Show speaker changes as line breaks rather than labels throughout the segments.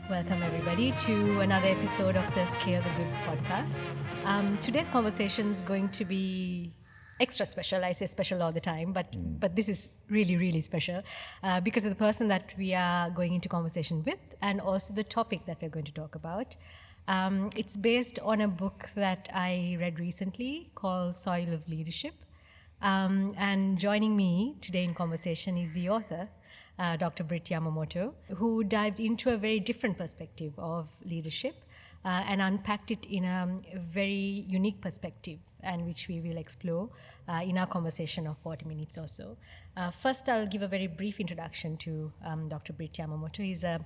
Welcome, everybody, to another episode of the Scale the Good podcast. Today's conversation is going to be extra special. I say special all the time, but this is really, really special because of the person that we are going into conversation with and also the topic that we're going to talk about. It's based on a book that I read recently called Soil of Leadership. And joining me today in conversation is the author, Dr. Britt Yamamoto, who dived into a very different perspective of leadership and unpacked it in a very unique perspective, and which we will explore in our conversation of 40 minutes or so. First, I'll give a very brief introduction to Dr. Britt Yamamoto. He's a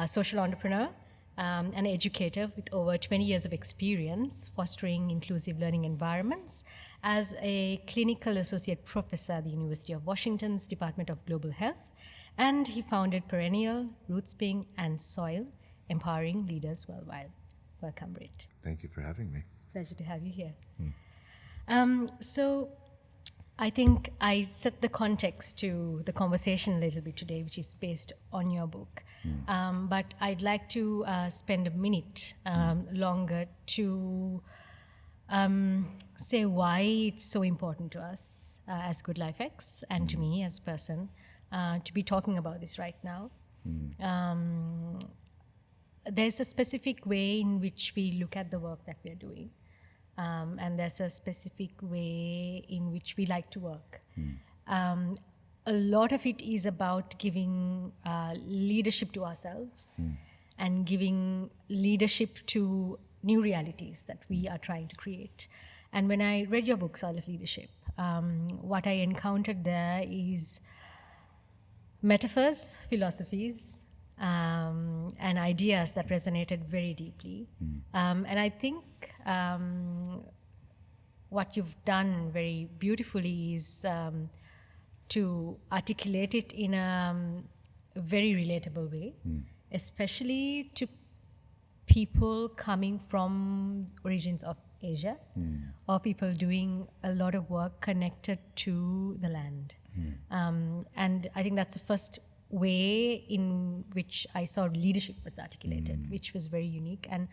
social entrepreneur, an educator with over 20 years of experience fostering inclusive learning environments as a clinical associate professor at the University of Washington's Department of Global Health, and he founded Perennial, Rootspring, and Soil, empowering leaders worldwide. Welcome, Britt.
Thank you for having me.
Pleasure to have you here. So I think I set the context to the conversation a little bit today, which is based on your book. But I'd like to spend a minute longer to say why it's so important to us as Good Life X and to me as a person to be talking about this right now. There's a specific way in which we look at the work that we're doing. And there's a specific way in which we like to work. A lot of it is about giving leadership to ourselves and giving leadership to new realities that we are trying to create. And when I read your book, Soil of Leadership, what I encountered there is metaphors, philosophies, and ideas that resonated very deeply. And I think what you've done very beautifully is to articulate it in a very relatable way, especially to people coming from origins of Asia or people doing a lot of work connected to the land. And I think that's the first way in which I saw leadership was articulated, which was very unique and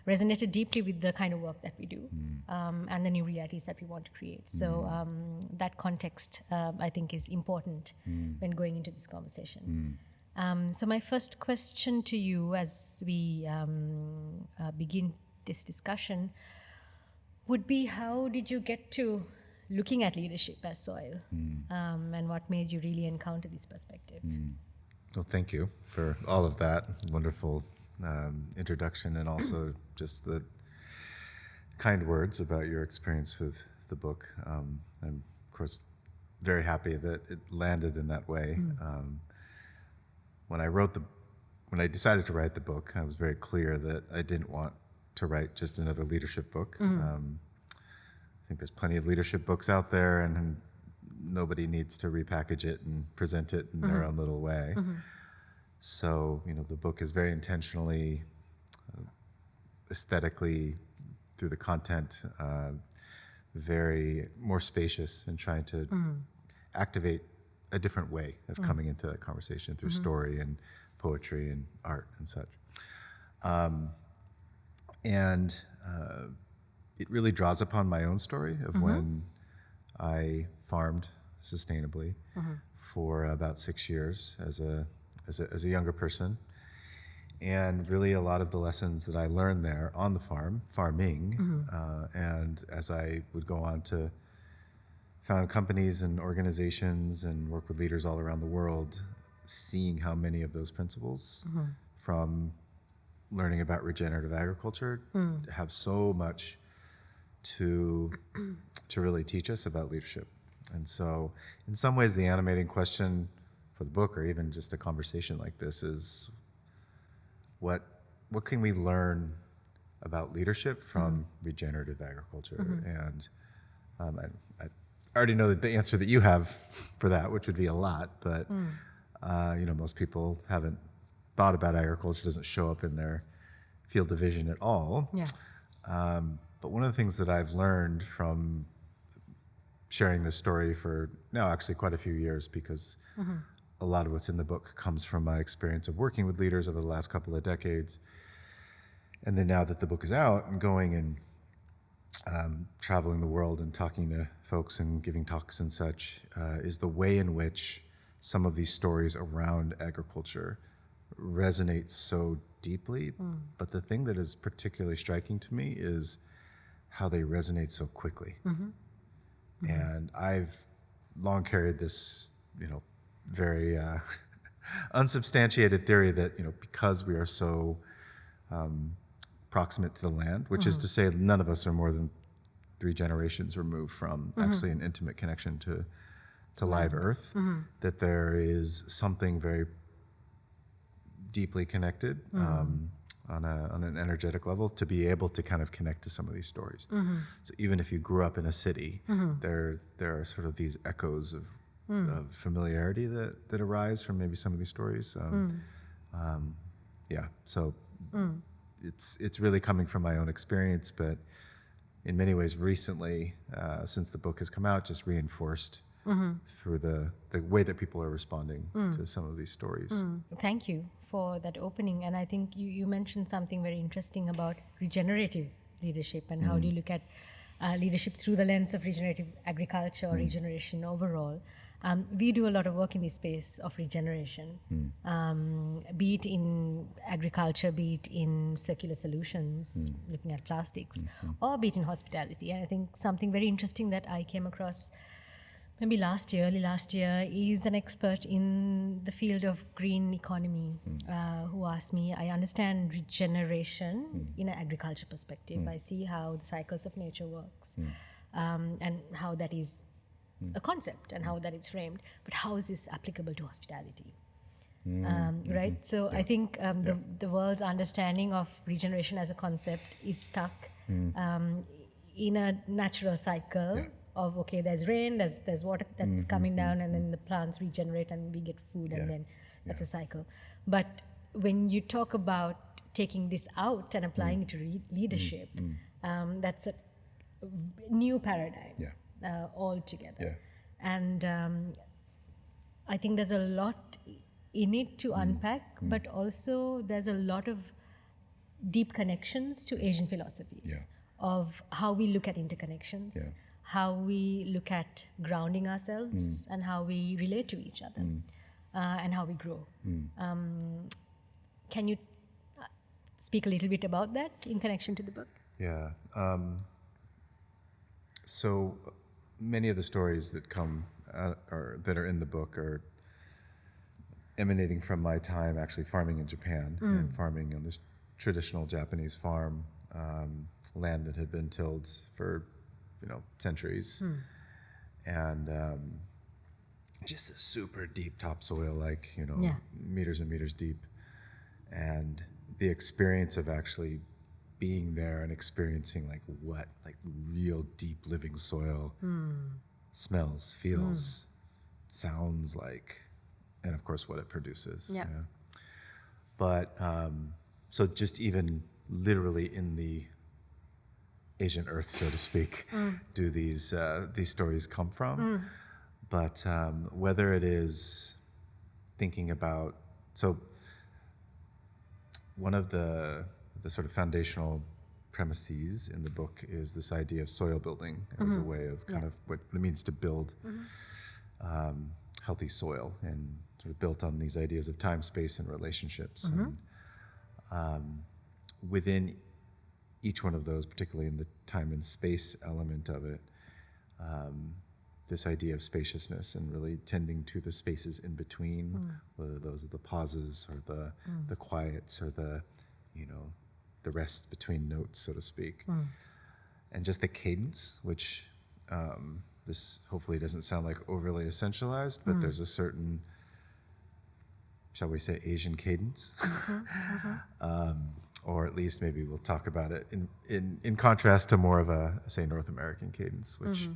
resonated deeply with the kind of work that we do and the new realities that we want to create. So that context, I think, is important when going into this conversation. So my first question to you as we begin this discussion would be, how did you get to looking at leadership as soil and what made you really encounter this perspective?
Well, thank you for all of that wonderful introduction and also just the kind words about your experience with the book. I'm, of course, very happy that it landed in that way. When I decided to write the book, I was very clear that I didn't want to write just another leadership book. I think there's plenty of leadership books out there, and nobody needs to repackage it and present it in their own little way. So, the book is very intentionally, aesthetically, through the content, very more spacious and trying to activate a different way of coming into that conversation through story and poetry and art and such. And it really draws upon my own story of when I farmed sustainably for about 6 years as a younger person, and really a lot of the lessons that I learned there on the farming, and as I would go on to found companies and organizations and work with leaders all around the world, seeing how many of those principles from learning about regenerative agriculture have so much to really teach us about leadership. And so in some ways the animating question for the book, or even just a conversation like this, is what can we learn about leadership from regenerative agriculture? And I already know that the answer that you have for that, which would be a lot, but most people haven't thought about agriculture, doesn't show up in their field of vision at all. But one of the things that I've learned from sharing this story for now actually quite a few years, because a lot of what's in the book comes from my experience of working with leaders over the last couple of decades. And then now that the book is out, I'm going and traveling the world and talking to folks and giving talks and such, is the way in which some of these stories around agriculture resonate so deeply. But the thing that is particularly striking to me is how they resonate so quickly. And I've long carried this, very unsubstantiated theory that, because we are so proximate to the land, which is to say none of us are more than 3 generations removed from actually an intimate connection to live earth, that there is something very deeply connected on an energetic level to be able to kind of connect to some of these stories. So even if you grew up in a city, there are sort of these echoes of familiarity that arise from maybe some of these stories. So it's really coming from my own experience, but in many ways recently, since the book has come out, just reinforced through the way that people are responding to some of these stories.
Thank you for that opening. And I think you mentioned something very interesting about regenerative leadership and how do you look at leadership through the lens of regenerative agriculture or regeneration overall. We do a lot of work in the space of regeneration, be it in agriculture, be it in circular solutions, looking at plastics, or be it in hospitality. And I think something very interesting that I came across maybe early last year, is an expert in the field of green economy who asked me, I understand regeneration in an agriculture perspective. I see how the cycles of nature works and how that is a concept and how that is framed. But how is this applicable to hospitality? Right? So I think the world's understanding of regeneration as a concept is stuck in a natural cycle of, okay, there's rain, there's water that's coming down, and then the plants regenerate and we get food, and then that's a cycle. But when you talk about taking this out and applying it to leadership, that's a new paradigm altogether. And I think there's a lot in it to unpack, but also there's a lot of deep connections to Asian philosophies of how we look at interconnections, how we look at grounding ourselves, and how we relate to each other, and how we grow. Can you speak a little bit about that in connection to the book?
Yeah. So many of the stories that come or that are in the book are emanating from my time actually farming in Japan and farming on this traditional Japanese farm, land that had been tilled for centuries, and just a super deep topsoil, like meters and meters deep, and the experience of actually being there and experiencing like real deep living soil smells, feels, sounds like, and of course what it produces. But so just even literally in the Asian earth, so to speak, do these stories come from. But whether it is thinking about, so one of the sort of foundational premises in the book is this idea of soil building as a way of kind of what it means to build healthy soil, and sort of built on these ideas of time, space, and relationships. And within each one of those, particularly in the time and space element of it, this idea of spaciousness and really tending to the spaces in between, whether those are the pauses or the quiets or the rest between notes, so to speak. And just the cadence, which this hopefully doesn't sound like overly essentialized, but there's a certain, shall we say, Asian cadence. Or at least maybe we'll talk about it in contrast to more of a, say, North American cadence, which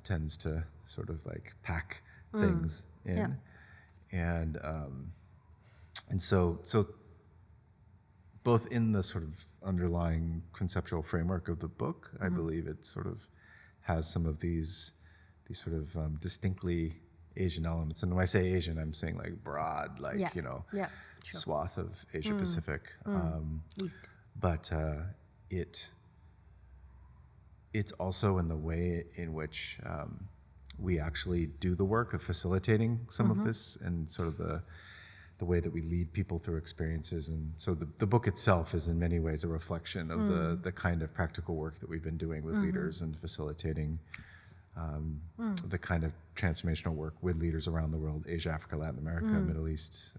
tends to sort of like pack things in. And so both in the sort of underlying conceptual framework of the book, I believe it sort of has some of these sort of distinctly Asian elements. And when I say Asian, I'm saying like broad, like,
Yeah.
you know,
Yeah. Sure.
swath of Asia Pacific.
East.
But it's also in the way in which we actually do the work of facilitating some of this, and sort of the way that we lead people through experiences. And so the book itself is in many ways a reflection of the kind of practical work that we've been doing with leaders and facilitating the kind of transformational work with leaders around the world: Asia, Africa, Latin America, Middle East,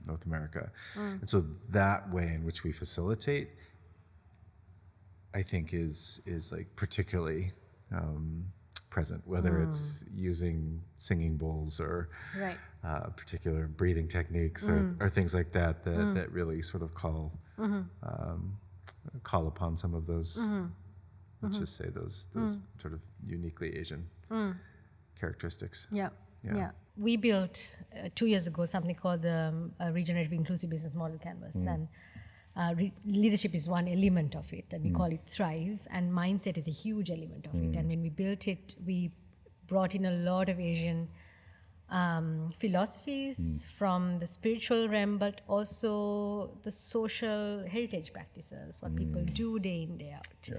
North America. And so that way in which we facilitate, I think is like particularly present, whether it's using singing bowls or
Right.
particular breathing techniques or things like that that really sort of call upon some of those, let's just say those sort of uniquely Asian characteristics.
Yeah.
Yeah.
Yeah. We built 2 years ago something called the Regenerative Inclusive Business Model Canvas, and leadership is one element of it, and we call it Thrive, and mindset is a huge element of it. And when we built it, we brought in a lot of Asian philosophies from the spiritual realm, but also the social heritage practices, what people do day in, day out,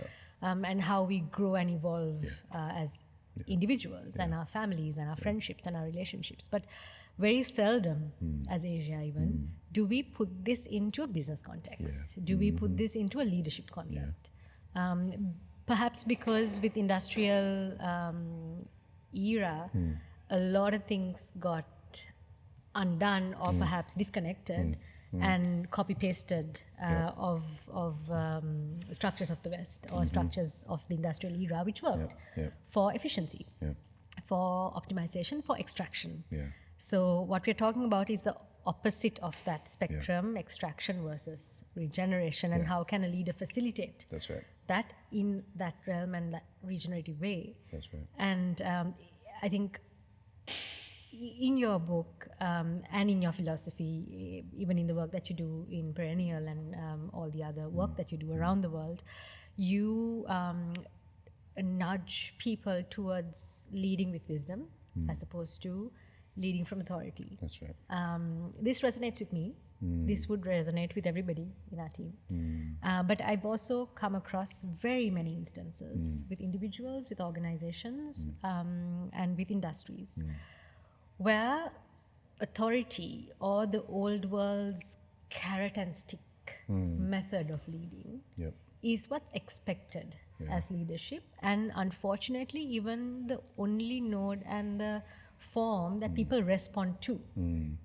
and how we grow and evolve as individuals and our families and our friendships and our relationships. But very seldom, as Asia even, do we put this into a business context. Do we put this into a leadership concept? Perhaps because with industrial era, a lot of things got undone or perhaps disconnected and copy-pasted of structures of the West or structures of the industrial era, which worked for efficiency, for optimization, for extraction. So what we're talking about is the opposite of that spectrum, extraction versus regeneration, and how can a leader facilitate
That's right.
that in that realm and that regenerative way.
That's right.
And I think in your book and in your philosophy, even in the work that you do in Perennial and all the other work that you do around the world, you nudge people towards leading with wisdom as opposed to leading from authority.
That's right.
This resonates with me. This would resonate with everybody in our team. But I've also come across very many instances with individuals, with organizations, and with industries where authority or the old world's carrot and stick method of leading is what's expected as leadership, and unfortunately even the only node and the form that people respond to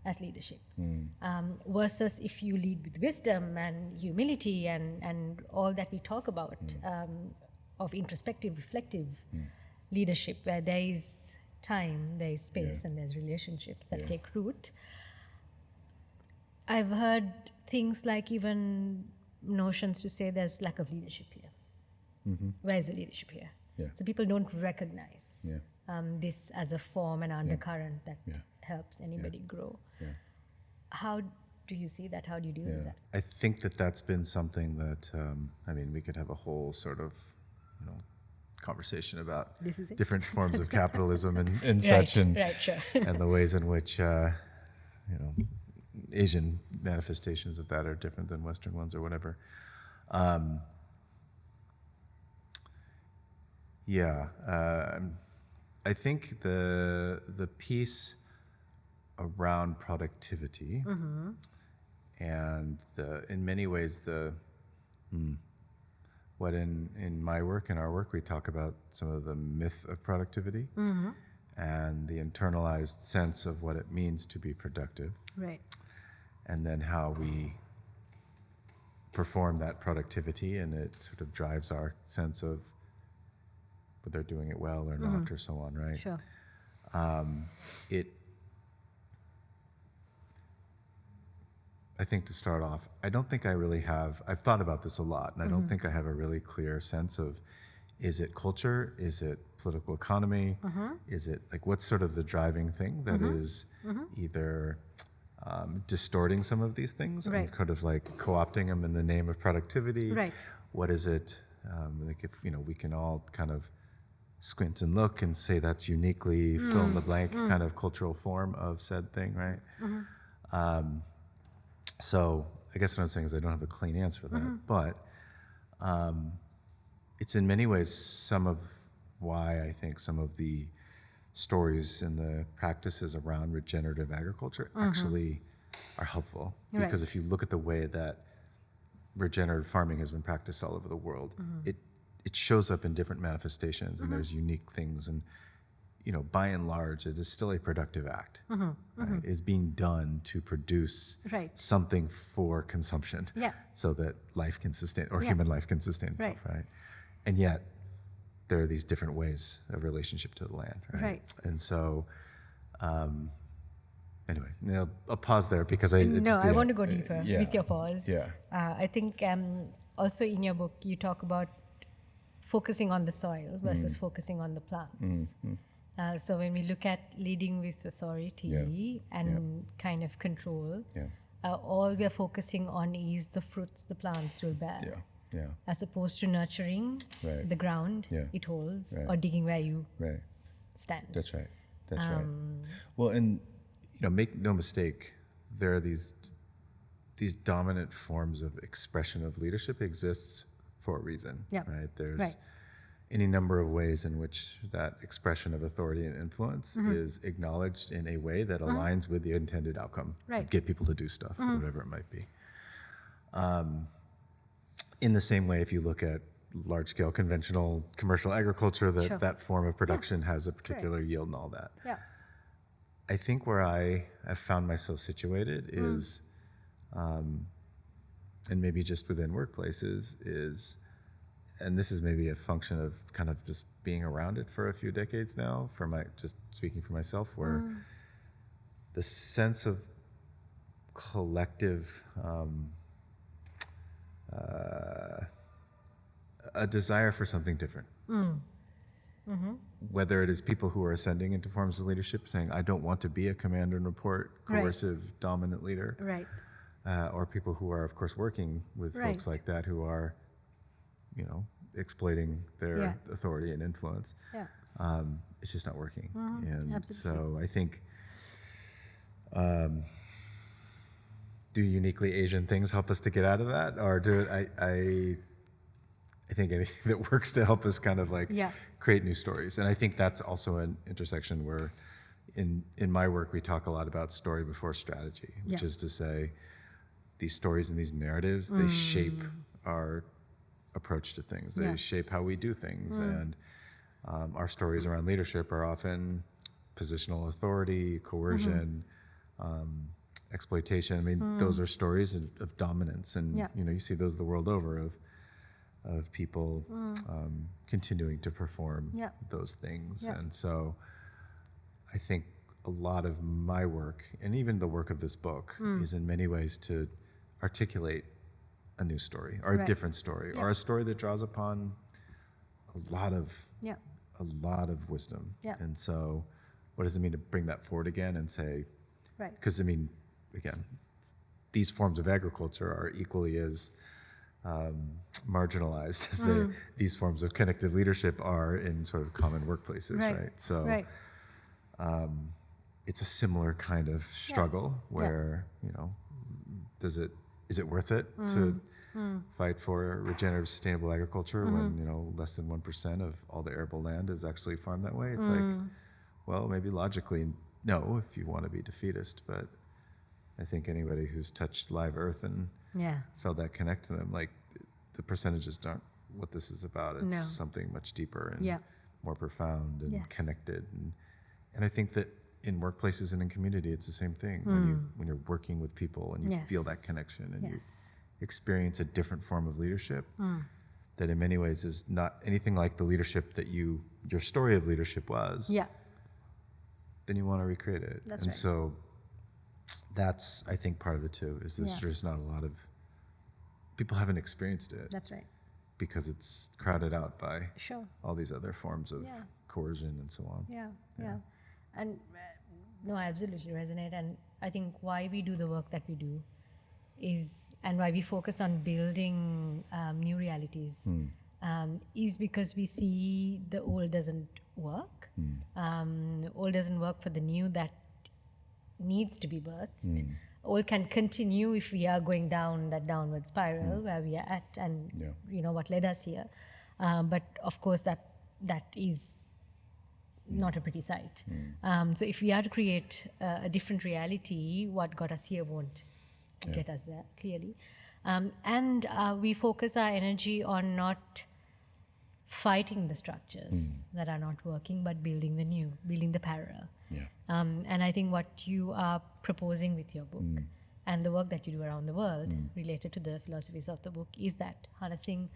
as leadership, versus if you lead with wisdom and humility and all that we talk about of introspective, reflective leadership, where there is time, there is space, and there's relationships that take root. I've heard things like even notions to say there's lack of leadership here. Where is the leadership here? So people don't recognize this as a form and undercurrent that helps anybody grow. How do you see that? How do you deal with that?
I think that that's been something that, I mean, we could have a whole sort of, conversation about
This is it.
different forms of capitalism and such, and
Sure.
and the ways in which, Asian manifestations of that are different than Western ones or whatever. I think the piece around productivity and in many ways what in my work, in our work, we talk about some of the myth of productivity and the internalized sense of what it means to be productive.
Right.
And then how we perform that productivity, and it sort of drives our sense of whether they're doing it well or not, or so on, right?
Sure.
I think to start off, I don't think I really have, I've thought about this a lot, and I don't think I have a really clear sense of, is it culture? Is it political economy? Is it, like, what's sort of the driving thing that is either distorting some of these things and kind of like co-opting them in the name of productivity?
Right.
What is it, like if, we can all kind of squint and look and say that's uniquely fill in the blank kind of cultural form of said thing, right? So I guess what I'm saying is I don't have a clean answer for that, but it's in many ways some of why I think some of the stories and the practices around regenerative agriculture actually are helpful. Because if you look at the way that regenerative farming has been practiced all over the world, it shows up in different manifestations, and there's unique things, and by and large, it is still a productive act. Right? It's being done to produce something for consumption, so that life can sustain, or human life can sustain itself, right? And yet, there are these different ways of relationship to the land, right? And so, anyway, I'll pause there because I
want to go deeper with your pause. I think also in your book you talk about focusing on the soil versus focusing on the plants. So when we look at leading with authority and kind of control, all we are focusing on is the fruits the plants will bear, as opposed to nurturing the ground it holds, or digging where you stand.
That's right. That's right. Well, and make no mistake, there are these dominant forms of expression of leadership exists for a reason, right? There's any number of ways in which that expression of authority and influence is acknowledged in a way that aligns with the intended outcome, get people to do stuff, whatever it might be. In the same way, if you look at large-scale conventional commercial agriculture, that form of production has a particular yield and all that. I think where I have found myself situated is, and maybe just within workplaces, and this is maybe a function of kind of just being around it for a few decades now, just speaking for myself, where the sense of collective, a desire for something different. Whether it is people who are ascending into forms of leadership, saying, I don't want to be a command and report, coercive, dominant leader, or people who are, of course, working with folks like that who are, exploiting their authority and influence. It's just not working. And so I think, do uniquely Asian things help us to get out of that? Or I think anything that works to help us kind of create new stories. And I think that's also an intersection where in my work, we talk a lot about story before strategy, which is to say these stories and these narratives, they shape our approach to things. They shape how we do things. And our stories around leadership are often positional authority, coercion, exploitation. I mean, those are stories of dominance. And, you see those the world over of people continuing to perform those things. And so I think a lot of my work, and even the work of this book, is in many ways to articulate a new story, or a different story, or a story that draws upon a lot of wisdom. And so what does it mean to bring that forward again and say, because I mean, again, these forms of agriculture are equally as marginalized as these forms of connective leadership are in sort of common workplaces, right? So it's a similar kind of struggle where, is it worth it to fight for regenerative sustainable agriculture when, less than 1% of all the arable land is actually farmed that way? It's like, well, maybe logically, no, if you want to be defeatist, but I think anybody who's touched live earth and felt that connect to them, like the percentages aren't what this is about. It's something much deeper and more profound and connected. And I think that in workplaces and in community, it's the same thing. When you're working with people and you feel that connection and you experience a different form of leadership that in many ways is not anything like the leadership that your story of leadership was, then you want to recreate it. So that's, I think, part of it too, is there's just not a lot of people haven't experienced it.
That's right.
Because it's crowded out by all these other forms of coercion and so on.
And no, I absolutely resonate. And I think why we do the work that we do is, and why we focus on building new realities is because we see the old doesn't work. Old doesn't work for the new that needs to be birthed. Old can continue if we are going down that downward spiral where we are at, and what led us here. But of course, that is not a pretty sight. So if we are to create a different reality, what got us here won't get us there, clearly. And we focus our energy on not fighting the structures that are not working, but building the new, building the parallel. And I think what you are proposing with your book and the work that you do around the world related to the philosophies of the book is that harnessing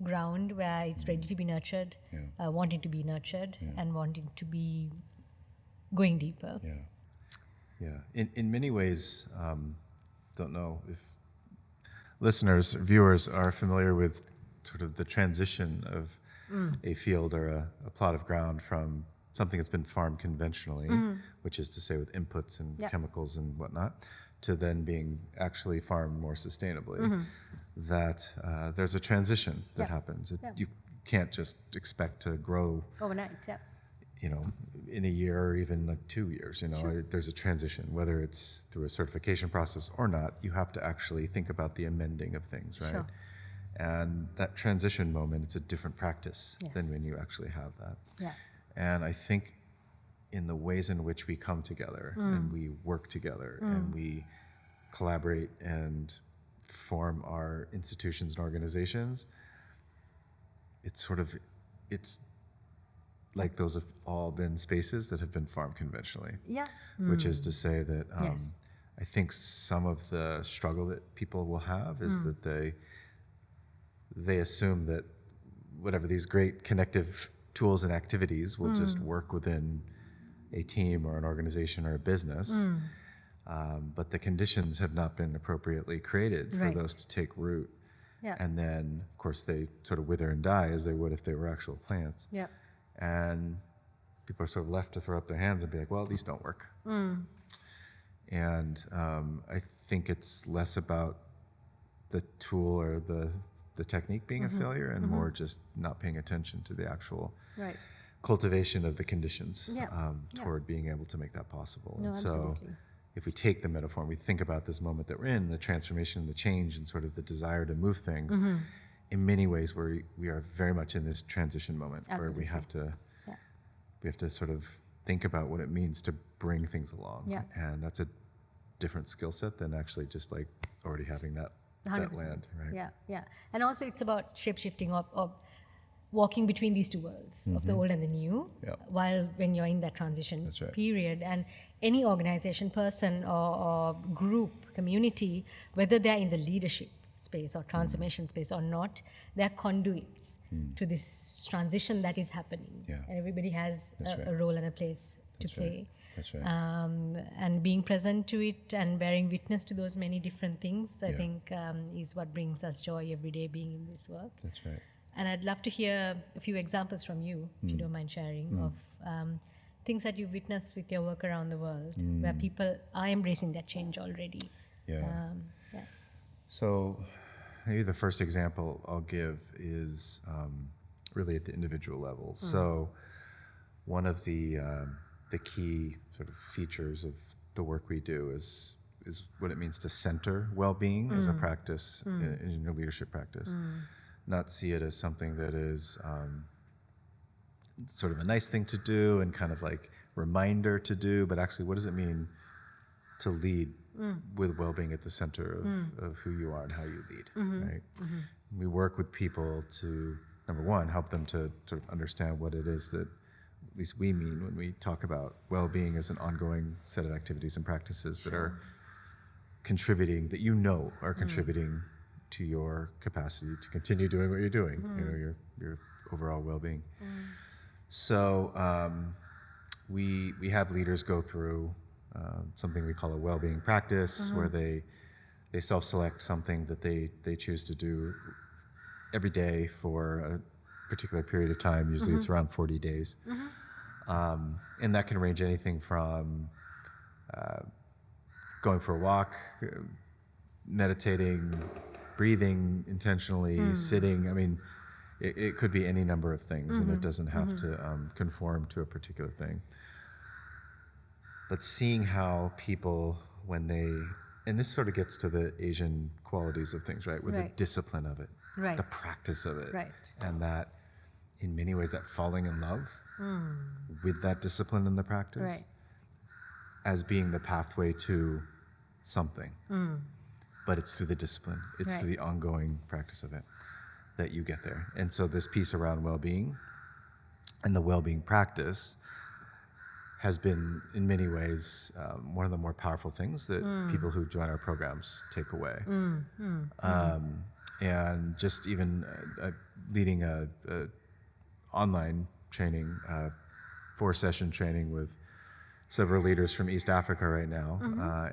ground where it's ready to be nurtured, wanting to be nurtured, and wanting to be going deeper.
In many ways, don't know if listeners, viewers are familiar with sort of the transition of a field or a plot of ground from something that's been farmed conventionally, which is to say with inputs and chemicals and whatnot, to then being actually farmed more sustainably. That there's a transition that happens. You can't just expect to grow
overnight.
In a year or even like 2 years. There's a transition, whether it's through a certification process or not. You have to actually think about the amending of things, right? And that transition moment, it's a different practice than when you actually have that. And I think in the ways in which we come together and we work together and we collaborate and form our institutions and organizations, it's like those have all been spaces that have been farmed conventionally. Which is to say that I think some of the struggle that people will have is that they assume that whatever these great connective tools and activities will just work within a team or an organization or a business. But the conditions have not been appropriately created for those to take root. And then, of course, they sort of wither and die as they would if they were actual plants. And people are sort of left to throw up their hands and be like, well, these don't work. And I think it's less about the tool or the technique being a failure and more just not paying attention to the actual cultivation of the conditions toward being able to make that possible. And so if we take the metaphor and we think about this moment that we're in, the transformation, the change, and sort of the desire to move things, in many ways we are very much in this transition moment where we have to sort of think about what it means to bring things along. And that's a different skill set than actually just like already having that
100%.
land, right?
And also it's about shape-shifting of walking between these two worlds of the old and the new while when you're in that transition period. And any organization, person or group, community, whether they're in the leadership space or transformation space or not, they're conduits to this transition that is happening. And everybody has a role and a place to play.
That's right.
And being present to it and bearing witness to those many different things, I think, is what brings us joy every day being in this work.
That's right.
And I'd love to hear a few examples from you, if you don't mind sharing, of things that you've witnessed with your work around the world, where people are embracing that change already.
So maybe the first example I'll give is really at the individual level. So one of the key sort of features of the work we do is what it means to center well-being as a practice in your leadership practice. Not see it as something that is sort of a nice thing to do and kind of like reminder to do, but actually what does it mean to lead with well-being at the center of who you are and how you lead, right? We work with people to, number one, help them to sort of understand what it is that at least we mean when we talk about well-being as an ongoing set of activities and practices that are contributing, that are contributing to your capacity to continue doing what you're doing, your overall well-being. So we have leaders go through something we call a well-being practice, where they self-select something that they choose to do every day for a particular period of time. Usually it's around 40 days. And that can range anything from going for a walk, meditating, breathing intentionally, sitting. I mean, it could be any number of things, and it doesn't have to conform to a particular thing. But seeing how people, when they, and this sort of gets to the Asian qualities of things, right? With the discipline of it, the practice of it, and that in many ways that falling in love with that discipline and the practice as being the pathway to something. But it's through the discipline, it's through the ongoing practice of it that you get there. And so this piece around well-being and the well-being practice has been, in many ways, one of the more powerful things that people who join our programs take away. And just even leading a online training, 4-session training with several leaders from East Africa right now,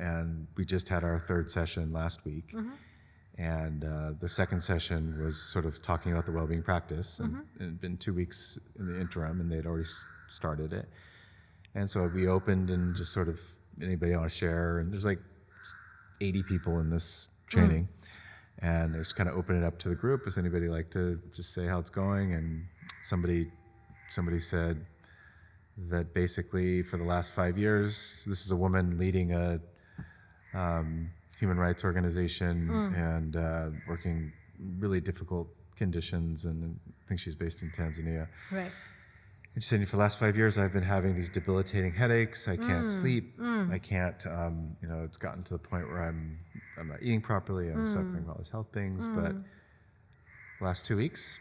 and we just had our 3rd session last week. And the 2nd session was sort of talking about the well-being practice, and it had been 2 weeks in the interim, and they'd already started it. And so we opened and just sort of, anybody want to share? And there's like 80 people in this training. And I just kind of open it up to the group. Does anybody like to just say how it's going? And somebody said that basically for the last 5 years, this is a woman leading a human rights organization and working really difficult conditions. And I think she's based in Tanzania. And she said, for the last 5 years, I've been having these debilitating headaches. I can't sleep. I can't, it's gotten to the point where I'm not eating properly. I'm suffering from all these health things. But the last 2 weeks,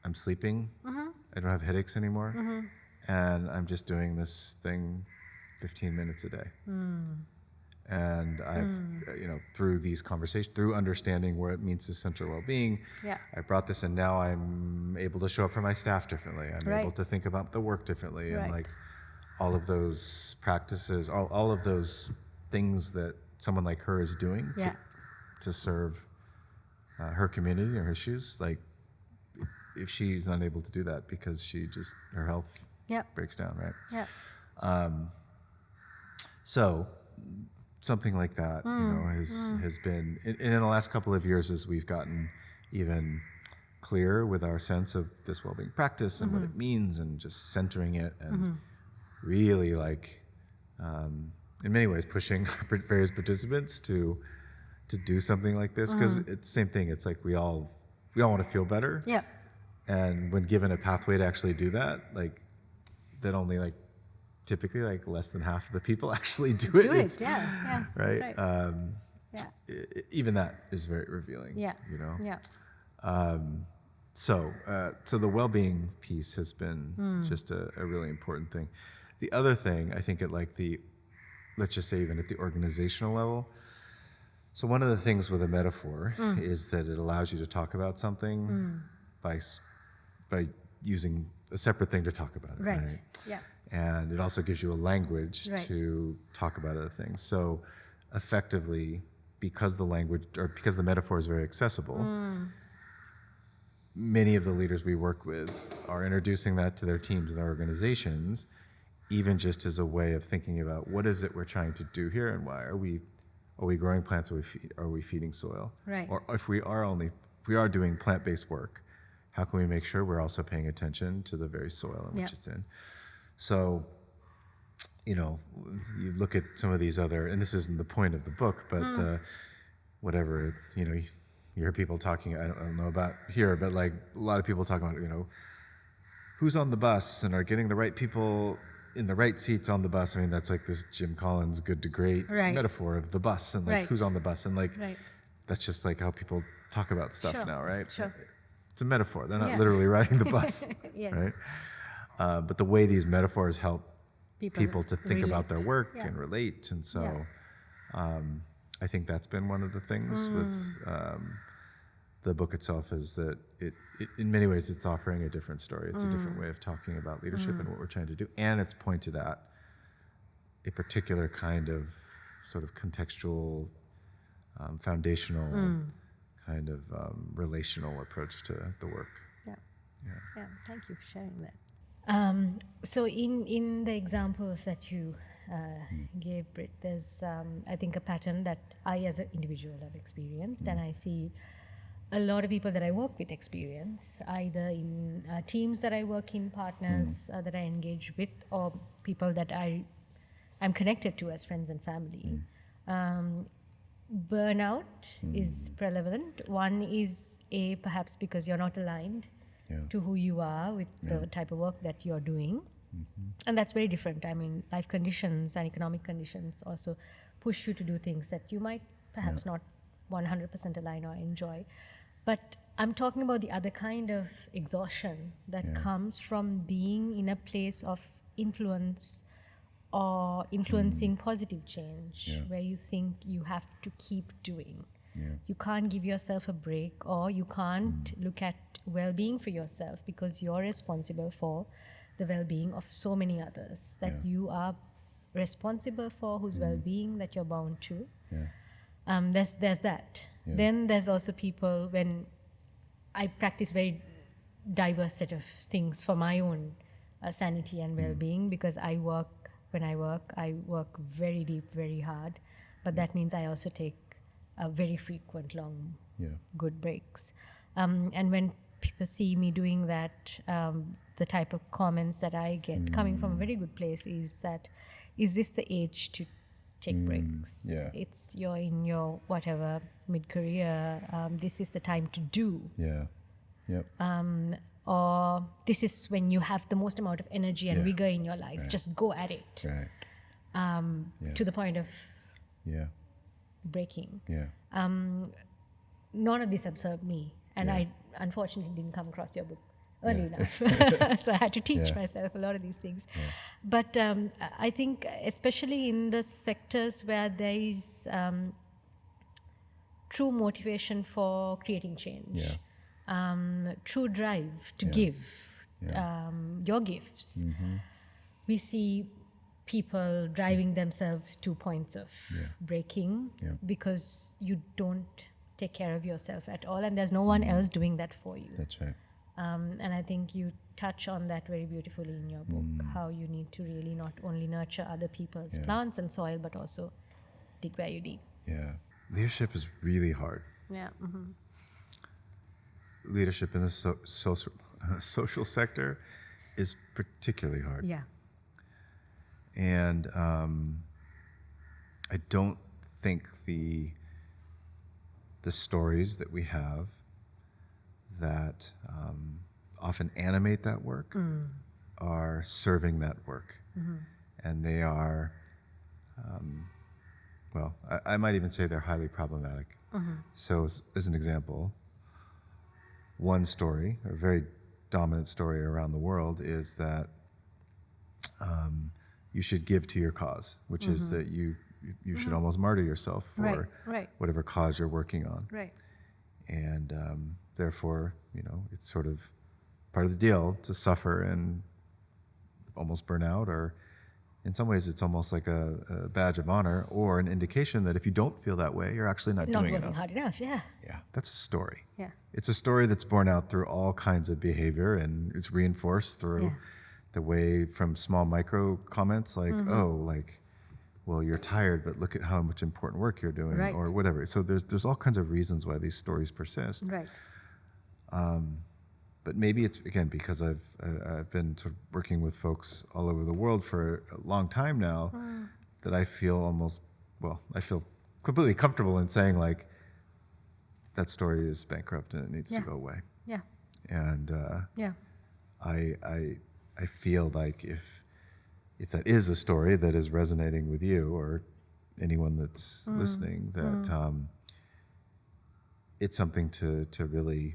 I'm sleeping. I don't have headaches anymore. And I'm just doing this thing 15 minutes a day. And I've, through these conversations, through understanding where it means to center well-being, I brought this, and now I'm able to show up for my staff differently. I'm able to think about the work differently, and like all of those practices, all of those things that someone like her is doing to serve her community or her shoes. Like, if she's not able to do that because her health breaks down, right? So something like that, has been, and in the last couple of years, as we've gotten even clearer with our sense of this well-being practice and what it means, and just centering it, and really like, in many ways, pushing various participants to do something like this, because it's the same thing. It's like we all want to feel better, and when given a pathway to actually do that, like that only like typically like less than half of the people actually do it.
Right?
That's right. Even that is very revealing. So the well-being piece has been just a really important thing. The other thing, I think, at like let's just say even at the organizational level. So one of the things with a metaphor is that it allows you to talk about something by using a separate thing to talk about it. Right. And it also gives you a language to talk about other things. So effectively, because the language, or because the metaphor is very accessible, many of the leaders we work with are introducing that to their teams and their organizations, even just as a way of thinking about what is it we're trying to do here, and why are we growing plants, or are we feeding soil? Or if we are doing plant-based work, how can we make sure we're also paying attention to the very soil in which it's in? So, you look at some of these other, and this isn't the point of the book, but you hear people talking, I don't know about here, but like a lot of people talking about, who's on the bus and are getting the right people in the right seats on the bus. I mean, that's like this Jim Collins good to great metaphor of the bus, and like who's on the bus, and like that's just like how people talk about stuff now, right? It's a metaphor. They're not literally riding the bus, right? But the way these metaphors help people to think about their work and relate, and so I think that's been one of the things with the book itself, is that it in many ways it's offering a different story. It's a different way of talking about leadership and what we're trying to do, and it's pointed at a particular kind of sort of contextual, foundational kind of relational approach to the work.
Thank you for sharing that. So in the examples that you gave, Britt, there's I think a pattern that I as an individual have experienced, and I see a lot of people that I work with experience, either in teams that I work in, partners that I engage with, or people that I'm connected to as friends and family. Burnout is prevalent. One is perhaps because you're not aligned to who you are with the type of work that you're doing. And that's very different. I mean, life conditions and economic conditions also push you to do things that you might perhaps not 100% align or enjoy. But I'm talking about the other kind of exhaustion that comes from being in a place of influence or influencing positive change, where you think you have to keep doing. You can't give yourself a break, or you can't look at well-being for yourself, because you're responsible for the well-being of so many others that you are responsible for, whose well-being that you're bound to. There's that. Then there's also people, when I practice very diverse set of things for my own sanity and well-being, because when I work very deep, very hard, but that means I also take very frequent, long, good breaks. And when people see me doing that, the type of comments that I get coming from a very good place is that, is this the age to take breaks? It's you're in your whatever mid-career, this is the time to do. Or this is when you have the most amount of energy and vigor in your life. Just go at it. To the point of breaking. None of this observed me, and I unfortunately didn't come across your book early enough. So I had to teach myself a lot of these things. But I think especially in the sectors where there is true motivation for creating change, true drive to give your gifts, we see people driving themselves to points of breaking because you don't take care of yourself at all, and there's no one else doing that for you.
That's right.
And I think you touch on that very beautifully in your book, how you need to really not only nurture other people's plants and soil, but also dig where you dig.
Leadership is really hard. Leadership in the social sector is particularly hard. And I don't think the stories that we have that often animate that work are serving that work. And they are, well, I might even say they're highly problematic. So as an example, one story, a very dominant story around the world, is that you should give to your cause, which is that you should almost martyr yourself for whatever cause you're working on. And therefore, it's sort of part of the deal to suffer and almost burn out, or in some ways it's almost like a badge of honor, or an indication that if you don't feel that way, you're actually not doing enough.
Not working hard enough,
That's a story. It's a story that's borne out through all kinds of behavior, and it's reinforced through the way, from small micro comments like, well, you're tired, but look at how much important work you're doing, or whatever. So there's all kinds of reasons why these stories persist. But maybe it's, again, because I've been sort of working with folks all over the world for a long time now, that I feel I feel completely comfortable in saying, like, that story is bankrupt and it needs to go away. And I feel like if that is a story that is resonating with you or anyone that's listening, that it's something to really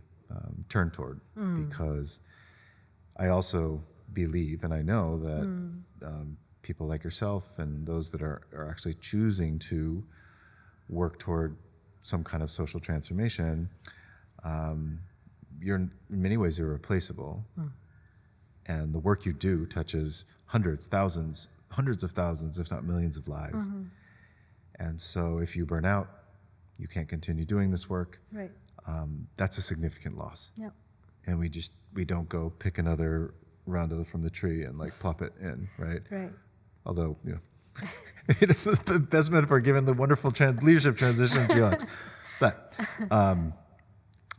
turn toward, because I also believe, and I know that people like yourself and those that are actually choosing to work toward some kind of social transformation, you're in many ways irreplaceable. And the work you do touches hundreds of thousands, if not millions of lives. And so if you burn out, you can't continue doing this work. That's a significant loss. And we don't go pick another roundel from the tree and like plop it in, right? Although, it's the best metaphor given the wonderful leadership transition to Alex. But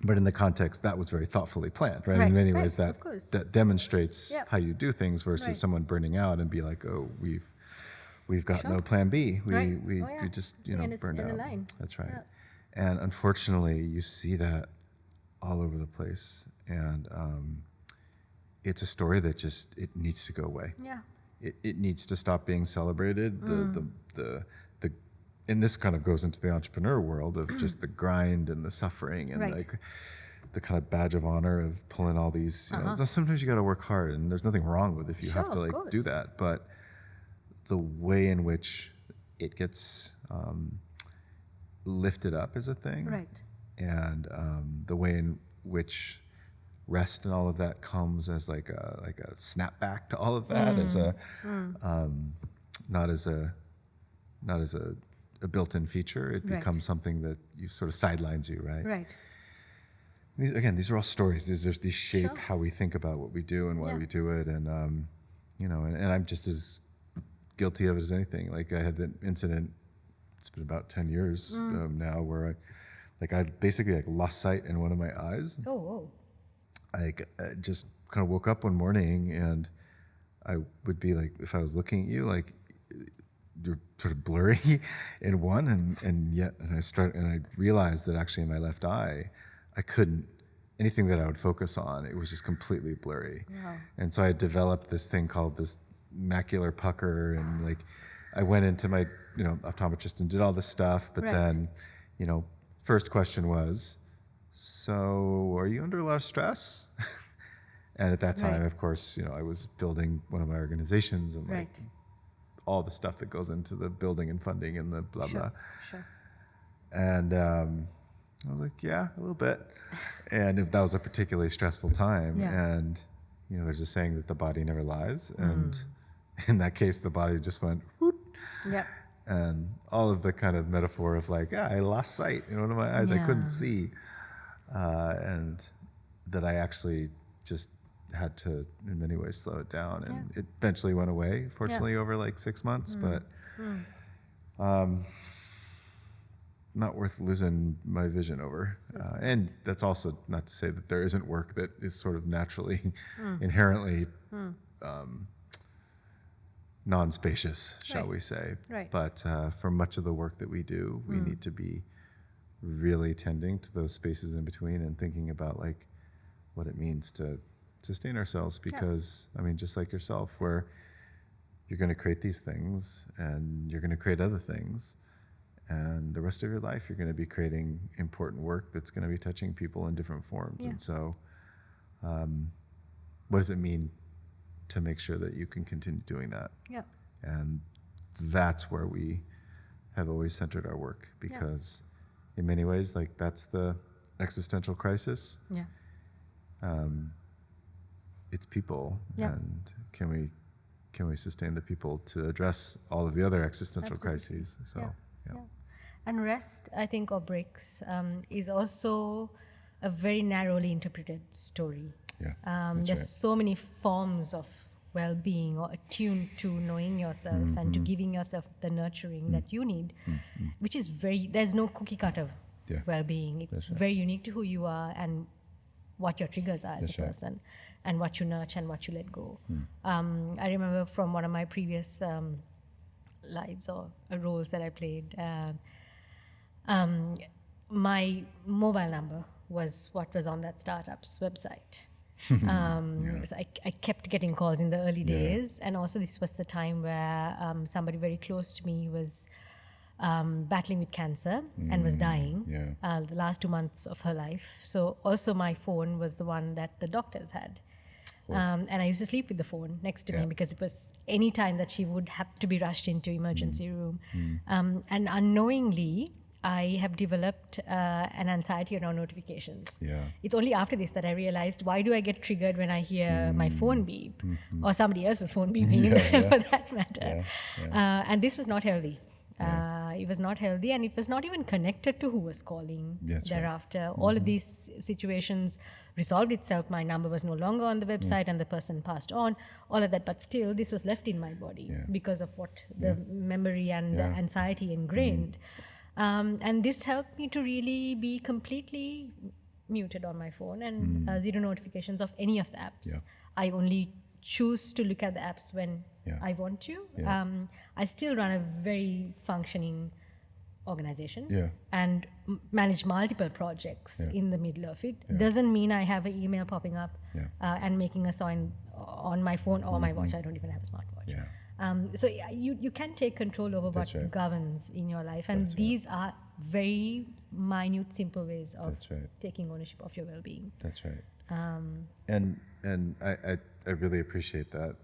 but in the context, that was very thoughtfully planned, right?
Right,
In many
right,
ways,
of course.
that demonstrates
Yep.
how you do things versus
Right.
someone burning out and be like, oh, we've got
Sure.
no plan B.
Right.
We
Oh, yeah.
we just
So and it's
burned
in the
out.
line.
That's right.
Yeah.
And unfortunately, you see that all over the place, and it's a story that just it needs to go away.
Yeah.
It needs to stop being celebrated. The and this kind of goes into the entrepreneur world of just the grind and the suffering and
Right.
like the kind of badge of honor of pulling all these. Sometimes you got to work hard, and there's nothing wrong with if you
Sure,
have to
of
like do
course.
that. But the way in which it gets lifted up as a thing,
Right.
and the way in which rest and all of that comes as like a snapback to all of that as a not as a built-in feature. It
Right.
becomes something that you sort of sidelines you, right?
Right.
These are all stories. These shape
Sure.
how we think about what we do and why
Yeah.
we do it, and and I'm just as guilty of it as anything. Like I had that incident. It's been about 10 years now, where I basically like lost sight in one of my eyes.
Oh, whoa.
I just kind of woke up one morning, and I would be like, if I was looking at you, like you're sort of blurry in one, and I realized that actually in my left eye, I couldn't anything that I would focus on. It was just completely blurry,
Wow.
and so I had developed this thing called this macular pucker, and like I went into my optometrist and did all this stuff, but
Right.
then first question was, so are you under a lot of stress? And at that time,
Right.
of course, I was building one of my organizations and like
Right.
all the stuff that goes into the building and funding and the blah,
Sure.
blah.
Sure.
And I was like, yeah, a little bit. And if that was a particularly stressful time,
Yeah.
and there's a saying that the body never lies. And in that case, the body just went, whoop.
Yep.
And all of the kind of metaphor of like, I lost sight in one of my eyes, I couldn't
Yeah.
see. And that I actually just had to, in many ways, slow it down. And it eventually went away, fortunately, over like 6 months. But not worth losing my vision over. And that's also not to say that there isn't work that is sort of naturally, inherently non-spacious, shall
Right.
we say.
Right.
But for much of the work that we do, we need to be really tending to those spaces in between and thinking about like what it means to sustain ourselves, because I mean, just like yourself, where you're going to create these things and you're going to create other things, and the rest of your life you're going to be creating important work that's going to be touching people in different forms. And so what does it mean to make sure that you can continue doing that?
Yeah.
And that's where we have always centered our work, because in many ways, like, that's the existential crisis.
Yeah.
It's people,
Yeah.
and can we sustain the people to address all of the other existential
Absolutely.
crises? So
Yeah. And rest, I think, or breaks, is also a very narrowly interpreted story.
yeah,
There's so many forms of well-being or attuned to knowing yourself and to giving yourself the nurturing that you need, which is there's no cookie cutter
Yeah.
well-being. It's very unique to who you are and what your triggers are as
That's
a
right.
person, and what you nurture and what you let go. I remember from one of my previous lives or roles that I played, my mobile number was what was on that startup's website. So I kept getting calls in the early days, and also this was the time where somebody very close to me was battling with cancer and was dying the last 2 months of her life. So also my phone was the one that the doctors had. And I used to sleep with the phone next to me, because it was any time that she would have to be rushed into emergency room. And unknowingly, I have developed an anxiety around notifications.
Yeah.
It's only after this that I realized, why do I get triggered when I hear my phone beep or somebody else's phone beeping for that matter? And this was not healthy. It was not healthy, and it was not even connected to who was calling
That's right.
thereafter. All of these situations resolved itself. My number was no longer on the website and the person passed on, all of that. But still, this was left in my body because of what the memory and the anxiety ingrained. And this helped me to really be completely muted on my phone and zero notifications of any of the apps.
Yeah.
I only choose to look at the apps when
Yeah.
I want to.
Yeah.
I still run a very functioning organization
Yeah.
and manage multiple projects
Yeah.
in the middle of it.
Yeah.
Doesn't mean I have an email popping up
Yeah.
and making a sign on my phone or my watch. I don't even have a smartwatch.
Yeah.
So you can take control over
That's
what
right.
governs in your life, and
That's right.
these are very minute, simple ways of
That's right.
taking ownership of your well-being.
That's right. And I really appreciate that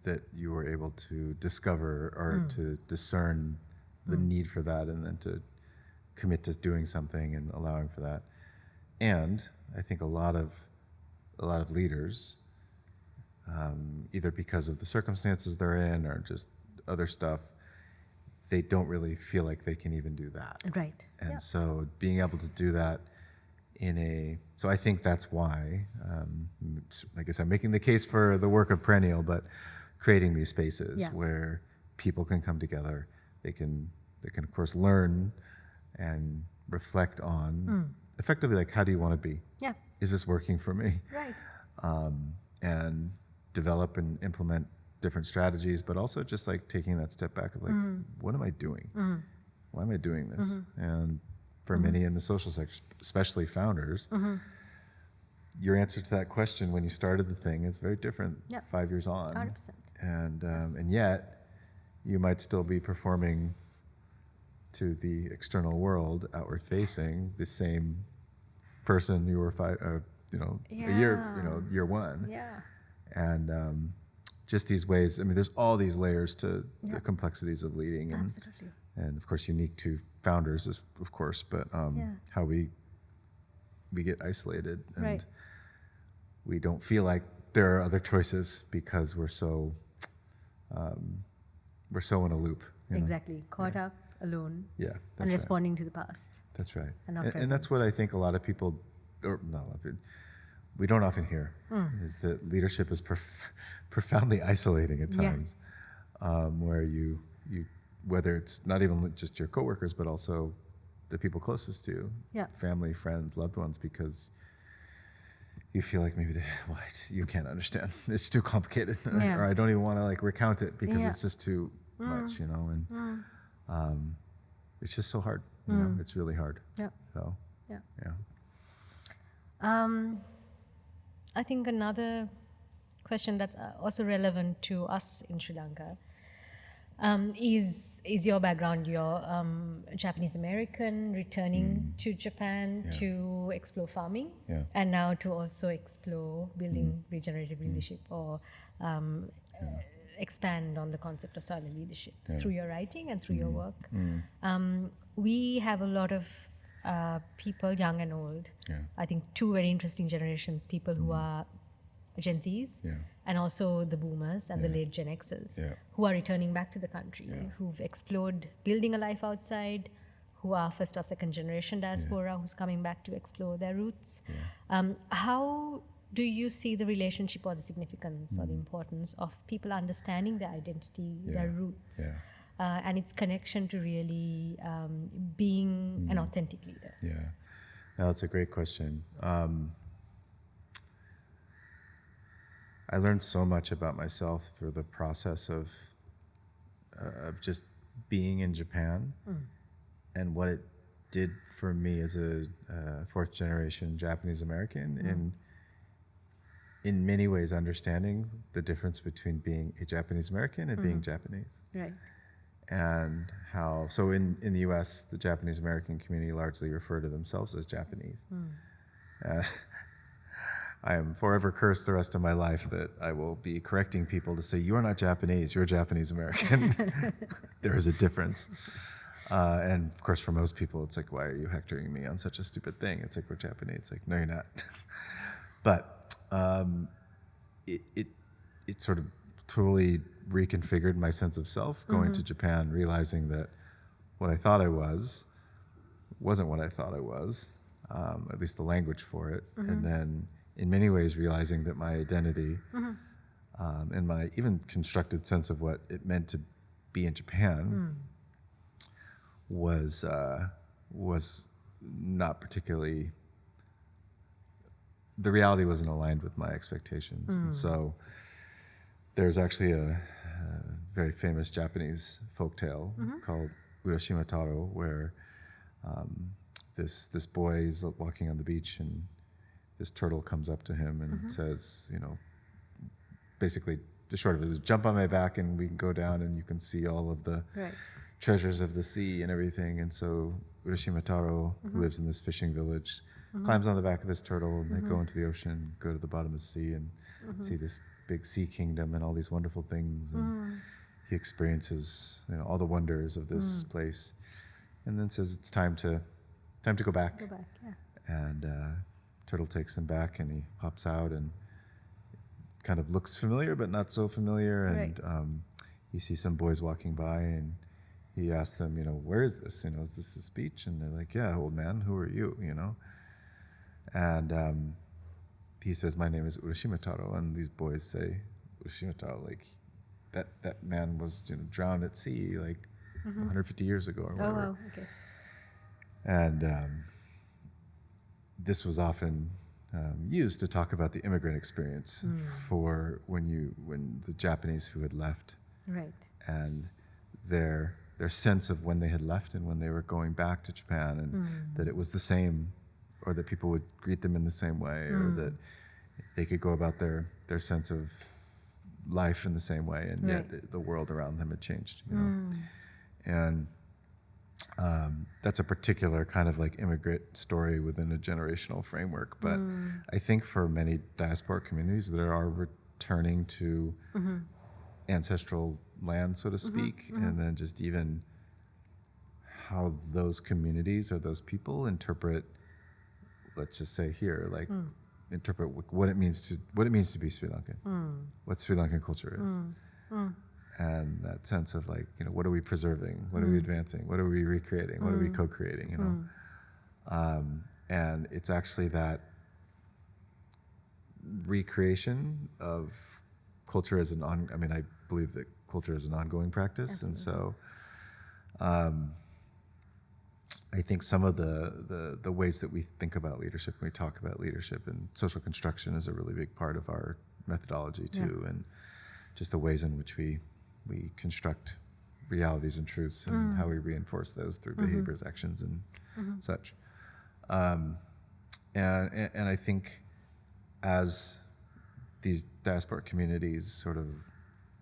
that you were able to discover or to discern the need for that, and then to commit to doing something and allowing for that. And I think a lot of leaders, either because of the circumstances they're in or just other stuff, they don't really feel like they can even do that.
Right.
And so being able to do that so I think that's why, I guess I'm making the case for the work of Perennial, but creating these spaces where people can come together, they can of course learn and reflect on effectively, like, how do you want to be?
Yeah.
Is this working for me?
Right.
And develop and implement different strategies, but also just like taking that step back of like, what am I doing? Why am I doing this? And for many in the social sector, especially founders, your answer to that question when you started the thing is very different 5 years on.
100%.
And yet you might still be performing to the external world, outward facing, the same person you were year one.
Yeah.
And just these ways, I mean, there's all these layers to the complexities of leading. And,
Absolutely.
and of course, unique to founders, is, of course, but how we get isolated and we don't feel like there are other choices because we're so in a loop. You know?
Exactly. Caught up, alone,
Yeah.
and
That's right.
responding to the past.
That's right.
And not
And
present.
that's what I think a lot of people, or not a lot of people, we don't often hear, is that leadership is profoundly isolating at times, where you whether it's not even just your coworkers, but also the people closest to you, family, friends, loved ones, because you feel like maybe you can't understand. It's too complicated, or I don't even want to like recount it because it's just too much, you know. And it's just so hard. You know, it's really hard.
Yeah.
So
Yeah. I think another question that's also relevant to us in Sri Lanka is your background. You're Japanese American, returning to Japan to explore farming, and now to also explore building regenerative leadership or expand on the concept of soil leadership through your writing and through your work. We have a lot of people, young and old. I think two very interesting generations, people who are Gen Zs and also the boomers and the late Gen Xers who are returning back to the country, who've explored building a life outside, who are first or second generation diaspora, who's coming back to explore their roots. How do you see the relationship or the significance or the importance of people understanding their identity, their roots, and its connection to really being an authentic leader?
Yeah, no, that's a great question. I learned so much about myself through the process of just being in Japan and what it did for me as a fourth generation Japanese American in many ways understanding the difference between being a Japanese American and being Japanese.
Right.
And how, so in the US, the Japanese American community largely refer to themselves as Japanese. I am forever cursed the rest of my life that I will be correcting people to say, you're not Japanese, you're Japanese American. There is a difference. And of course, for most people, it's like, why are you hectoring me on such a stupid thing? It's like, we're Japanese. It's like, no, you're not. But it sort of totally reconfigured my sense of self going to Japan, realizing that what I thought I wasn't what I thought I was, at least the language for it. And then in many ways realizing that my identity and my even constructed sense of what it meant to be in Japan was not particularly, the reality wasn't aligned with my expectations. And so there's actually a very famous Japanese folktale called Urashima Taro, where this boy is walking on the beach, and this turtle comes up to him and says, basically the short of it is, jump on my back and we can go down and you can see all of the treasures of the sea and everything. And so Urashima Taro, who lives in this fishing village, climbs on the back of this turtle, and they go into the ocean, go to the bottom of the sea, and see this big sea kingdom and all these wonderful things. And he experiences all the wonders of this place, and then says it's time to go back.
Go back, yeah.
And turtle takes him back, and he hops out and kind of looks familiar but not so familiar. And you see some boys walking by, and he asks them, where is this? Is this beach? And they're like, yeah, old man, who are you? And he says, my name is Urashima Taro. And these boys say, Urashima Taro, like that man was drowned at sea like 150 years ago or whatever.
Oh, wow. Okay.
And this was often used to talk about the immigrant experience for when the Japanese who had left, and their sense of when they had left and when they were going back to Japan, and that it was the same, or that people would greet them in the same way, or that they could go about their sense of life in the same way, and yet the world around them had changed. And that's a particular kind of like immigrant story within a generational framework. But I think for many diasporic communities that are returning to ancestral land, so to speak, and then just even how those communities or those people interpret, let's just say here, like interpret what it means to be Sri Lankan, what Sri Lankan culture is. And that sense of like, what are we preserving? What are we advancing? What are we recreating? What are we co-creating? And it's actually that recreation of culture as I believe that culture is an ongoing practice. Absolutely. And so I think some of the ways that we think about leadership, when we talk about leadership, and social construction is a really big part of our methodology too, and just the ways in which we construct realities and truths, and how we reinforce those through behaviors, actions, and such. And I think as these diasporic communities sort of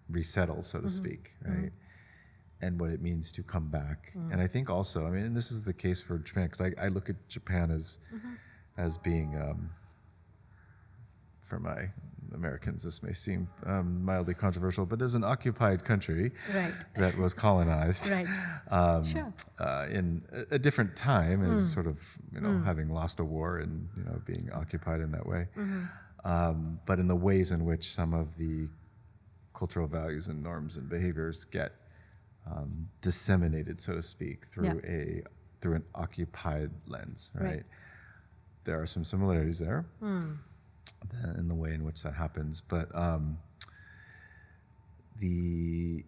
resettle, so to speak, right, and what it means to come back. And I think also, and this is the case for Japan, because I look at Japan as being, for my Americans, this may seem mildly controversial, but as an occupied country that was colonized in a different time, as sort of having lost a war and being occupied in that way, but in the ways in which some of the cultural values and norms and behaviors get disseminated, so to speak, through an occupied lens, right? There are some similarities there. In the way in which that happens, but the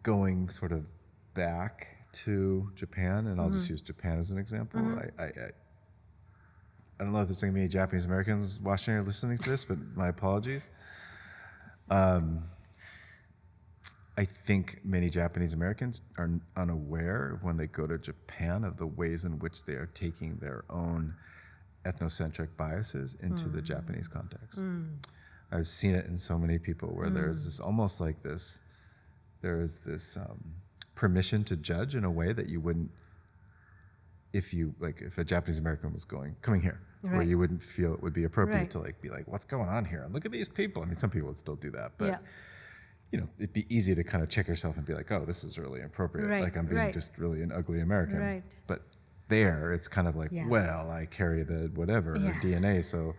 going sort of back to Japan, and I'll just use Japan as an example. I don't know if there's going to be any Japanese Americans watching or listening to this, but my apologies. I think many Japanese Americans are unaware of, when they go to Japan, of the ways in which they are taking their own ethnocentric biases into the Japanese context. I've seen it in so many people where there's this almost like this, there is this permission to judge in a way that you wouldn't if a Japanese American was coming here, where you wouldn't feel it would be appropriate to be like, what's going on here? And look at these people. Some people would still do that, but it'd be easy to kind of check yourself and be like, oh, this is really inappropriate. Like I'm being just really an ugly American. But there, it's kind of like, well, I carry the whatever DNA, so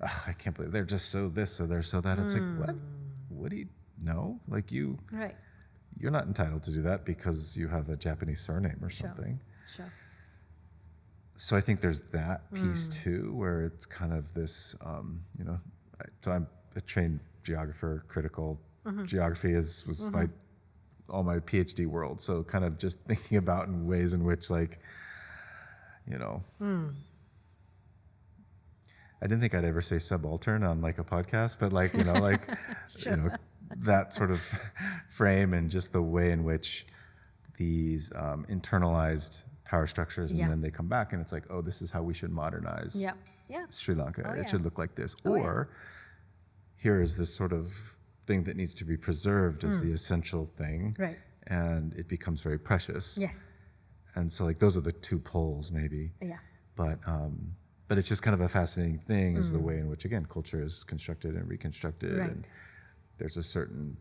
I can't believe they're just so this or they're so that. It's like, what do you know? Like you're not entitled to do that because you have a Japanese surname or something. So I think there's that piece too, where it's kind of this, so I'm a trained geographer. Critical geography was all my PhD world. So kind of just thinking about in ways in which you know, I didn't think I'd ever say subaltern on like a podcast, but like, you know, like, you know, that sort of frame and just the way in which these internalized power structures, and then they come back and it's like, oh, this is how we should modernize Sri Lanka. It should look like this. Or here is this sort of thing that needs to be preserved as the essential thing.
Right.
And it becomes very precious.
Yes.
And so like those are the two poles maybe.
Yeah.
But it's just kind of a fascinating thing is the way in which, again, culture is constructed and reconstructed.
Right.
And there's a certain,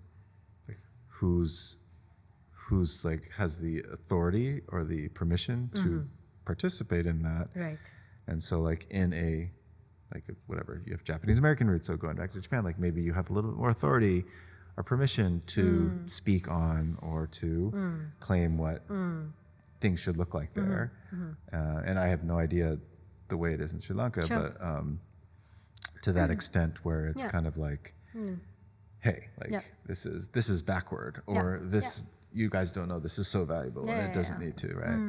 like, who's like has the authority or the permission to participate in that.
Right.
And so like in a, like whatever, you have Japanese American roots, so going back to Japan, like maybe you have a little bit more authority or permission to speak on or to claim what things should look like there. And I have no idea the way it is in Sri Lanka, but to that extent where it's kind of like, hey, like this is backward, or this you guys don't know this is so valuable and it doesn't need to, right?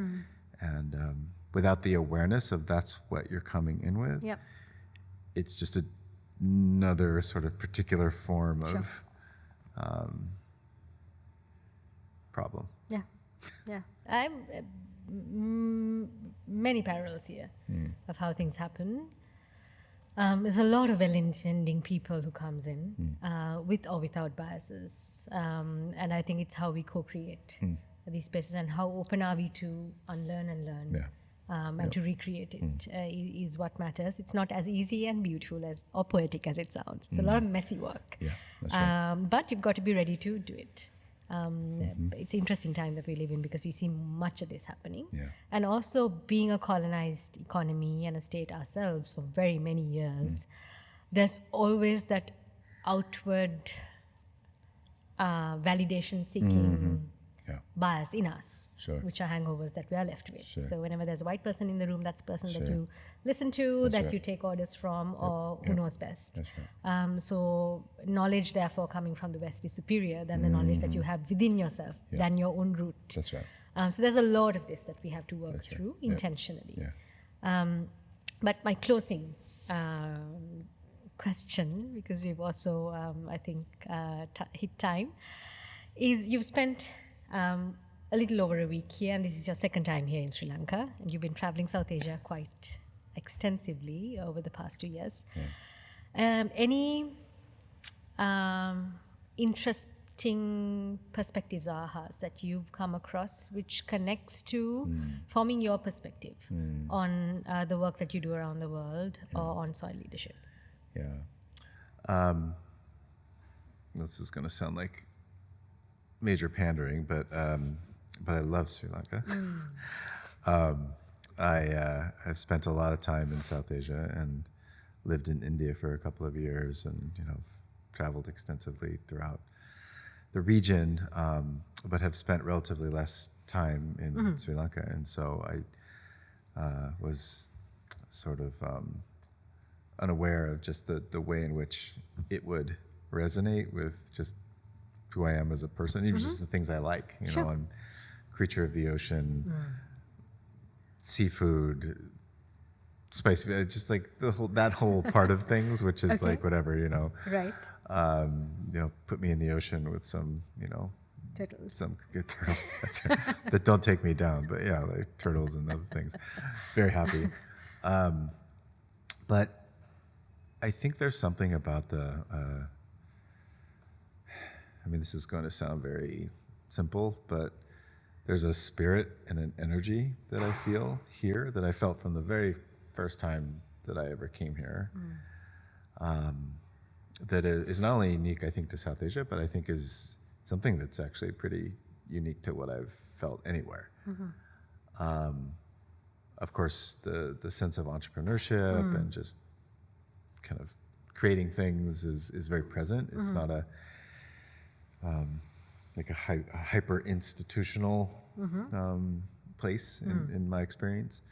And without the awareness of that's what you're coming in with, it's just another sort of particular form of problem.
Yeah. I'm many parallels here of how things happen. There's a lot of well-intending people who comes in with or without biases, and I think it's how we co-create these spaces and how open are we to unlearn and learn. And to recreate it is what matters. It's not as easy and beautiful as or poetic as it sounds. It's a lot of messy work.
That's right.
But you've got to be ready to do it. It's an interesting time that we live in because we see much of this happening. And also being a colonized economy and a state ourselves for very many years, there's always that outward validation seeking bias in us, which are hangovers that we are left with. So whenever there's a white person in the room, that's the person that you listen to, that you take orders from, or who knows best. So knowledge, therefore, coming from the West is superior than the knowledge that you have within yourself, than your own root.
That's right.
So there's a lot of this that we have to work through intentionally. But my closing question, because we've also, I think, hit time, is you've spent a little over a week here, and this is your second time here in Sri Lanka, and you've been traveling South Asia quite extensively over the past 2 years. Any interesting perspectives or ahas that you've come across which connects to forming your perspective on the work that you do around the world or on soil leadership?
This is going to sound like major pandering, but I love Sri Lanka. I've spent a lot of time in South Asia and lived in India for a couple of years, and traveled extensively throughout the region, but have spent relatively less time in Sri Lanka, and so I was sort of unaware of just the way in which it would resonate with just who I am as a person, even just the things I like. I'm a creature of the ocean, seafood, spice, just like that whole part of things, which is like whatever,
Right.
Put me in the ocean with some,
Turtles.
some good turtles that's right, that don't take me down, but like turtles and other things. Very happy. But I think there's something about this is going to sound very simple, but there's a spirit and an energy that I feel here that I felt from the very first time that I ever came here. That is not only unique, I think, to South Asia, but I think is something that's actually pretty unique to what I've felt anywhere. Of course, the sense of entrepreneurship and just kind of creating things is very present. It's not a like a hyper institutional place in my experience,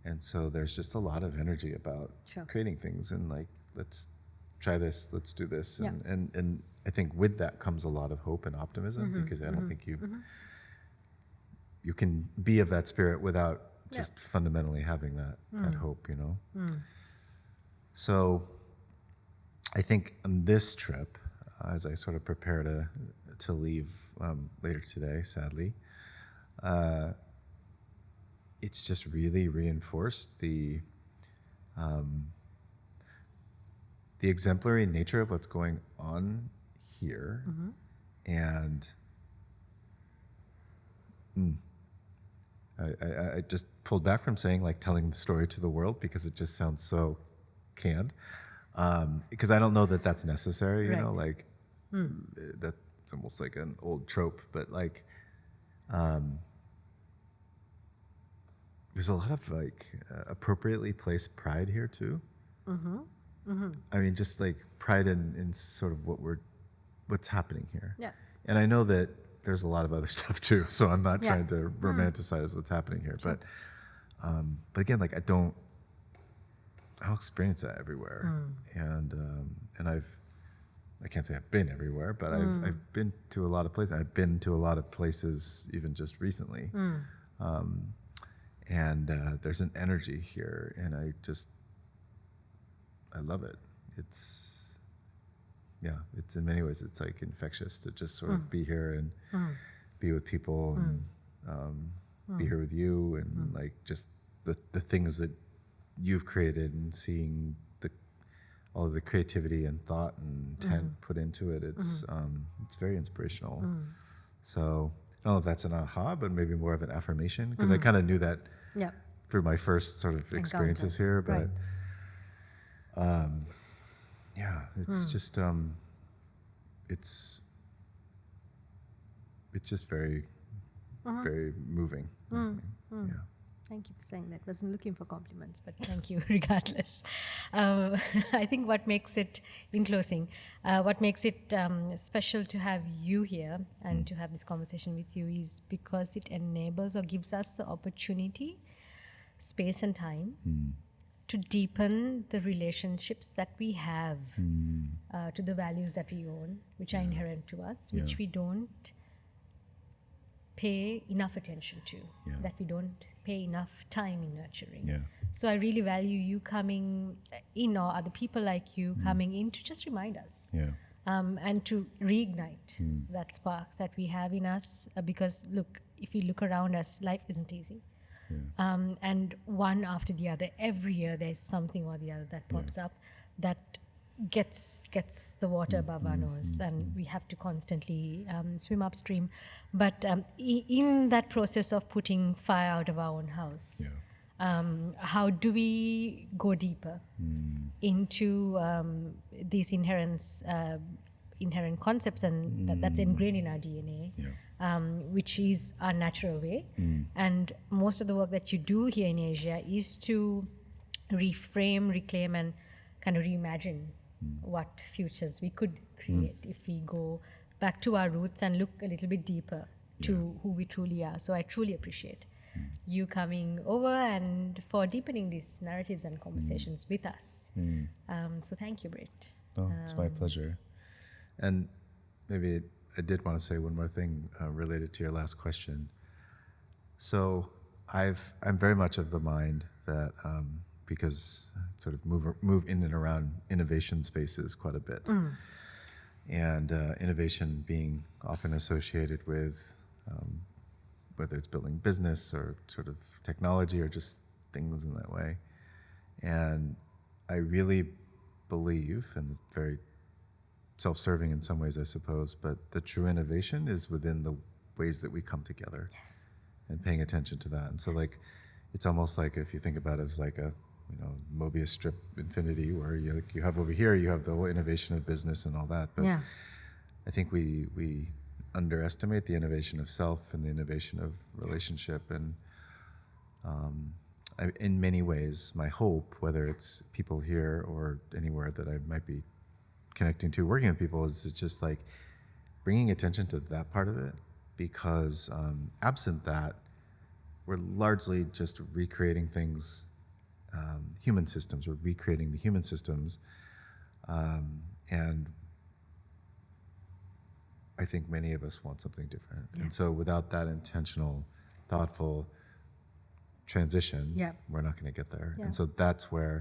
and so there's just a lot of energy about creating things and like, let's try this, let's do this, and I think with that comes a lot of hope and optimism, because I don't think you can be of that spirit without just fundamentally having that hope, you know. So I think on this trip, as I sort of prepare to leave later today, sadly, it's just really reinforced the exemplary nature of what's going on here, and I just pulled back from saying like telling the story to the world because it just sounds so canned. Because I don't know that that's necessary, you know, like that's almost like an old trope, but like there's a lot of like appropriately placed pride here too. I mean, just like pride in sort of what's happening here.
Yeah.
And I know that there's a lot of other stuff too, so I'm not trying to romanticize what's happening here. Sure. But again, like I don't experience that everywhere. And I can't say I've been everywhere, but I've been to a lot of places. I've been to a lot of places even just recently. And there's an energy here, and I love it. It's in many ways, it's like infectious to just sort of be here and be with people and be here with you and like just the things that you've created and seeing all of the creativity and thought and intent put into it. It's very inspirational. So I don't know if that's an aha, but maybe more of an affirmation because I kind of knew that through my first sort of experiences here, but it's just it's just very very moving. Yeah.
Thank you for saying that. Wasn't looking for compliments, but thank you regardless. I think what makes it, in closing, what makes it special to have you here and to have this conversation with you is because it enables or gives us the opportunity, space and time to deepen the relationships that we have to the values that we own, which are inherent to us, which we don't pay enough attention to, that we don't pay enough time in nurturing. So I really value you coming in, or other people like you coming in to just remind us and to reignite that spark that we have in us. Because look, if we look around us, life isn't easy. And one after the other, every year there's something or the other that pops up that gets the water above our nose, and we have to constantly swim upstream. But in that process of putting fire out of our own house, how do we go deeper into these inherent concepts and that's ingrained in our DNA, which is our natural way. And most of the work that you do here in Asia is to reframe, reclaim, and kind of reimagine what futures we could create if we go back to our roots and look a little bit deeper to who we truly are. So I truly appreciate you coming over and for deepening these narratives and conversations with us. So thank you, Britt.
Oh, it's my pleasure. And maybe I did want to say one more thing related to your last question. So I'm very much of the mind that because I sort of move in and around innovation spaces quite a bit, and innovation being often associated with whether it's building business or sort of technology or just things in that way. And I really believe, and it's very self-serving in some ways, I suppose, but the true innovation is within the ways that we come together and paying attention to that. And so like, it's almost like if you think about it as like a, Mobius strip infinity where you have over here, you have the whole innovation of business and all that. But I think we underestimate the innovation of self and the innovation of relationship. And in many ways, my hope, whether it's people here or anywhere that I might be connecting to, working with people, is just like bringing attention to that part of it, because absent that, we're largely just recreating things, human systems. We're recreating the human systems, and I think many of us want something different. And so without that intentional, thoughtful, transition,
Yeah.
we're not going to get there.
Yeah.
And so that's where,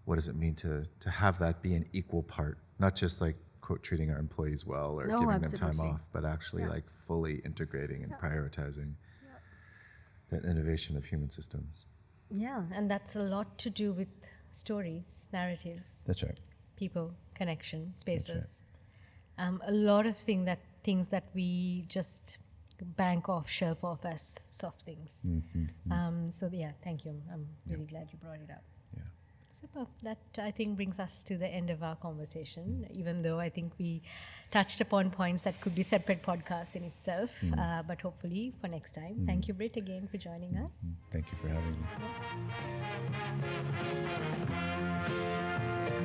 what does it mean to have that be an equal part, not just like quote treating our employees well or
No,
giving
absolutely.
them time off, but actually like fully integrating and prioritizing that innovation of human systems.
Yeah, and that's a lot to do with stories, narratives,
That's right.
people, connection, spaces. A lot of things that we just bank off, shelf off as soft things. So yeah, thank you. I'm really glad you brought it up.
Yeah.
Super. That I think brings us to the end of our conversation, even though I think we touched upon points that could be separate podcasts in itself, but hopefully for next time. Thank you, Britt, again for joining us.
Thank you for having me.